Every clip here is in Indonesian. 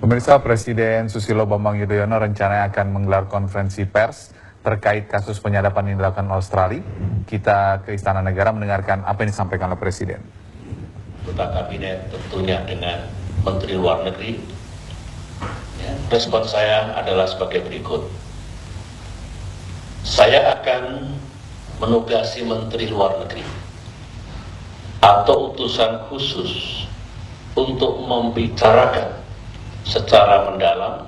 Pemirsa, Presiden Susilo Bambang Yudhoyono rencananya akan menggelar konferensi pers terkait kasus penyadapan yang dilakukan Australia. Kita ke Istana Negara mendengarkan apa yang disampaikan oleh Presiden. Anggota Kabinet tentunya dengan Menteri Luar Negeri. Respon saya adalah sebagai berikut. Saya akan menugasi Menteri Luar Negeri atau utusan khusus untuk membicarakan secara mendalam,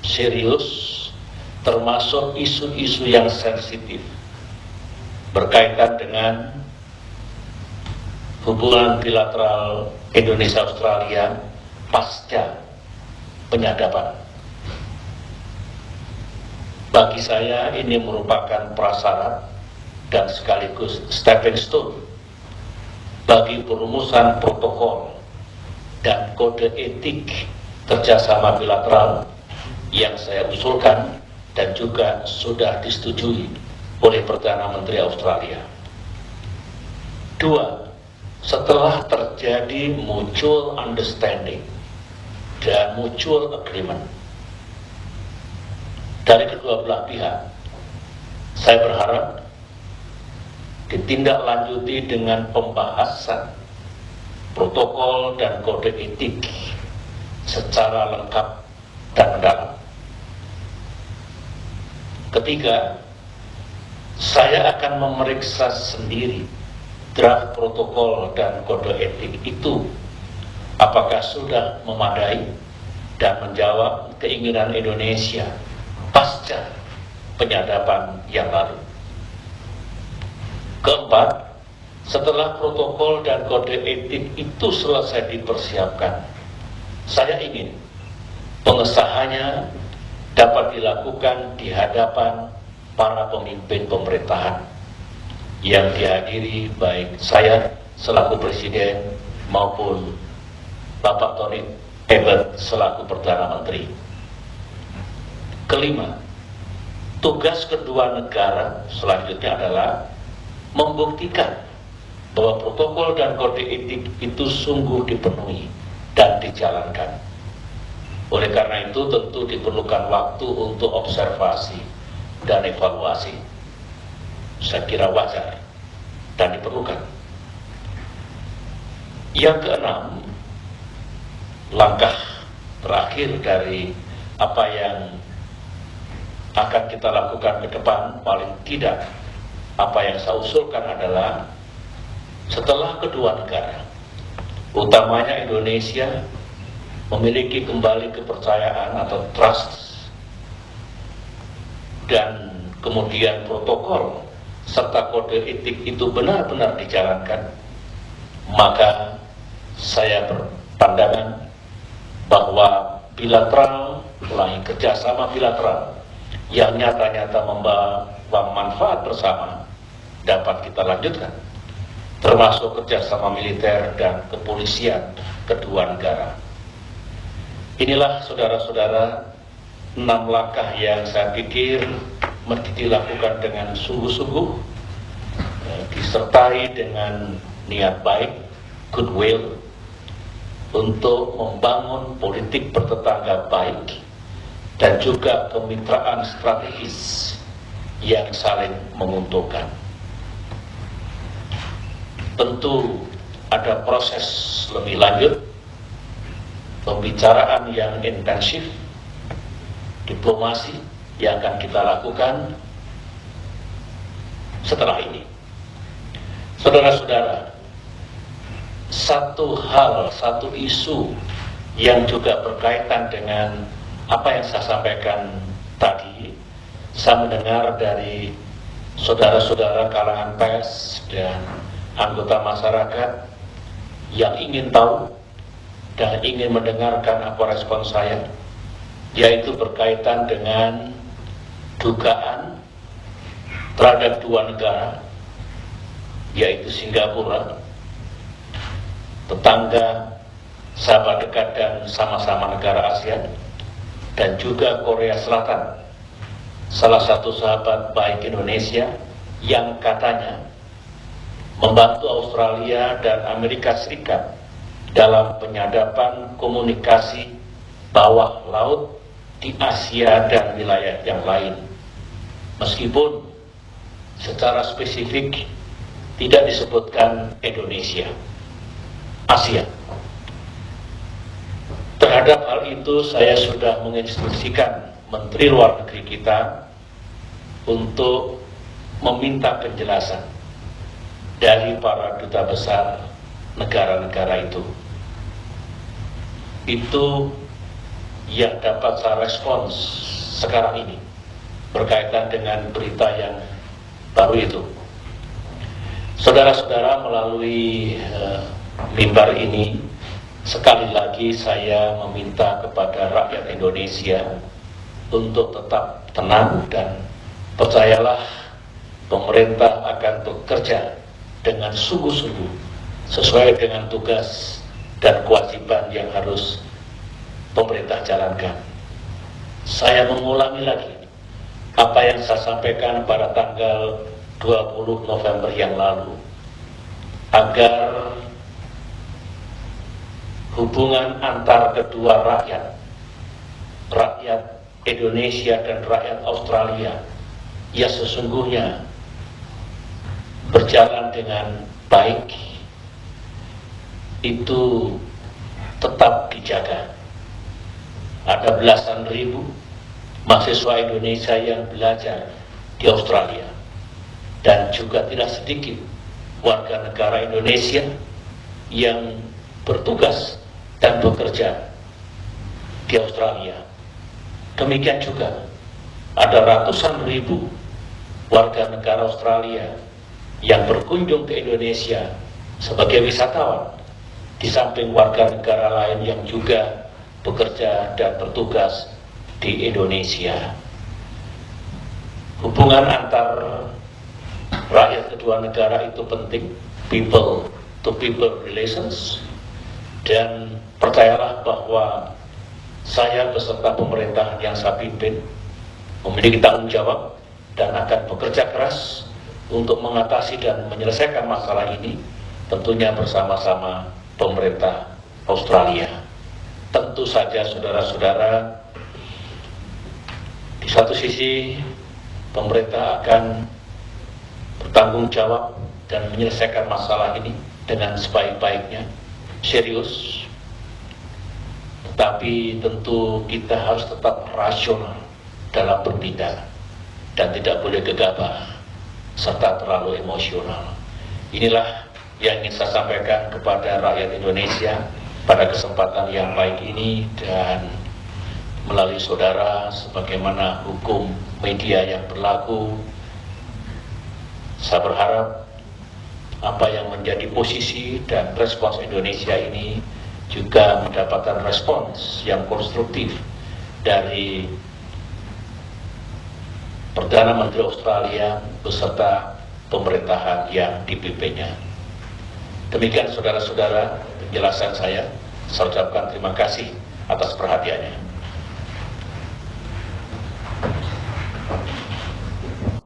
serius, termasuk isu-isu yang sensitif berkaitan dengan hubungan bilateral Indonesia-Australia pasca penyadapan. Bagi saya ini merupakan prasyarat dan sekaligus stepping stone bagi perumusan protokol dan kode etik kerjasama bilateral yang saya usulkan dan juga sudah disetujui oleh Perdana Menteri Australia. 2. Setelah terjadi mutual understanding dan mutual agreement dari kedua belah pihak, saya berharap ditindaklanjuti dengan pembahasan protokol dan kode etik secara lengkap dan mendalam. Ketiga, saya akan memeriksa sendiri draft protokol dan kode etik itu apakah sudah memadai dan menjawab keinginan Indonesia pasca penyadapan yang lalu. Keempat, setelah protokol dan kode etik itu selesai dipersiapkan, saya ingin pengesahannya dapat dilakukan di hadapan para pemimpin pemerintahan yang dihadiri baik saya selaku Presiden maupun Bapak Tony Abbott selaku Perdana Menteri. Kelima, tugas kedua negara selanjutnya adalah membuktikan bahwa protokol dan kode etik itu sungguh dipenuhi dan dijalankan. Oleh karena itu tentu diperlukan waktu untuk observasi dan evaluasi. Saya kira wajar dan diperlukan. Yang keenam, langkah terakhir dari apa yang akan kita lakukan ke depan, paling tidak apa yang saya usulkan adalah setelah kedua negara, utamanya Indonesia, memiliki kembali kepercayaan atau trust dan kemudian protokol serta kode etik itu benar-benar dijalankan, maka saya berpandangan bahwa bilateral, ulangi, kerjasama bilateral yang nyata-nyata membawa manfaat bersama dapat kita lanjutkan, termasuk kerjasama militer dan kepolisian kedua negara. Inilah saudara-saudara 6 langkah yang saya pikir mesti dilakukan dengan sungguh-sungguh, disertai dengan niat baik, goodwill, untuk membangun politik bertetangga baik dan juga kemitraan strategis yang saling menguntungkan. Tentu ada proses lebih lanjut, pembicaraan yang intensif, diplomasi yang akan kita lakukan setelah ini. Saudara-saudara, satu isu yang juga berkaitan dengan apa yang saya sampaikan tadi, saya mendengar dari saudara-saudara kalangan pers dan anggota masyarakat yang ingin tahu dan ingin mendengarkan apa respon saya, yaitu berkaitan dengan dugaan terhadap dua negara, yaitu Singapura, tetangga, sahabat dekat dan sama-sama negara ASEAN, dan juga Korea Selatan, salah satu sahabat baik Indonesia yang katanya membantu Australia dan Amerika Serikat dalam penyadapan komunikasi bawah laut di Asia dan wilayah yang lain, meskipun secara spesifik tidak disebutkan Indonesia, Asia. Terhadap hal itu saya sudah menginstruksikan Menteri Luar Negeri kita untuk meminta penjelasan dari para duta besar negara-negara itu. Itu yang dapat saya respons sekarang ini berkaitan dengan berita yang baru itu. Saudara-saudara, melalui mimbar ini sekali lagi saya meminta kepada rakyat Indonesia untuk tetap tenang dan percayalah pemerintah akan bekerja dengan sungguh-sungguh sesuai dengan tugas dan kewajiban yang harus pemerintah jalankan. Saya mengulangi lagi apa yang saya sampaikan pada tanggal 20 November yang lalu, agar hubungan antar kedua rakyat Indonesia dan rakyat Australia, ya sesungguhnya berjalan dengan baik, itu tetap dijaga. Ada belasan ribu mahasiswa Indonesia yang belajar di Australia, dan juga tidak sedikit warga negara Indonesia yang bertugas dan bekerja di Australia. Demikian juga ada ratusan ribu warga negara Australia yang berkunjung ke Indonesia sebagai wisatawan, di samping warga negara lain yang juga bekerja dan bertugas di Indonesia. Hubungan antar rakyat kedua negara itu penting, people to people relations, dan percayalah bahwa saya beserta pemerintahan yang saya pimpin memiliki tanggung jawab dan akan bekerja keras untuk mengatasi dan menyelesaikan masalah ini, tentunya bersama-sama pemerintah Australia. Tentu saja saudara-saudara, di satu sisi pemerintah akan bertanggung jawab dan menyelesaikan masalah ini dengan sebaik-baiknya, serius. Tetapi tentu kita harus tetap rasional dalam bertindak dan tidak boleh gegabah serta terlalu emosional. Inilah yang ingin saya sampaikan kepada rakyat Indonesia pada kesempatan yang baik ini, dan melalui saudara, sebagaimana hukum media yang berlaku, saya berharap apa yang menjadi posisi dan respons Indonesia ini juga mendapatkan respons yang konstruktif dari Perdana Menteri Australia beserta pemerintahan yang dipimpinnya. Demikian saudara-saudara penjelasan saya. Saya ucapkan terima kasih atas perhatiannya.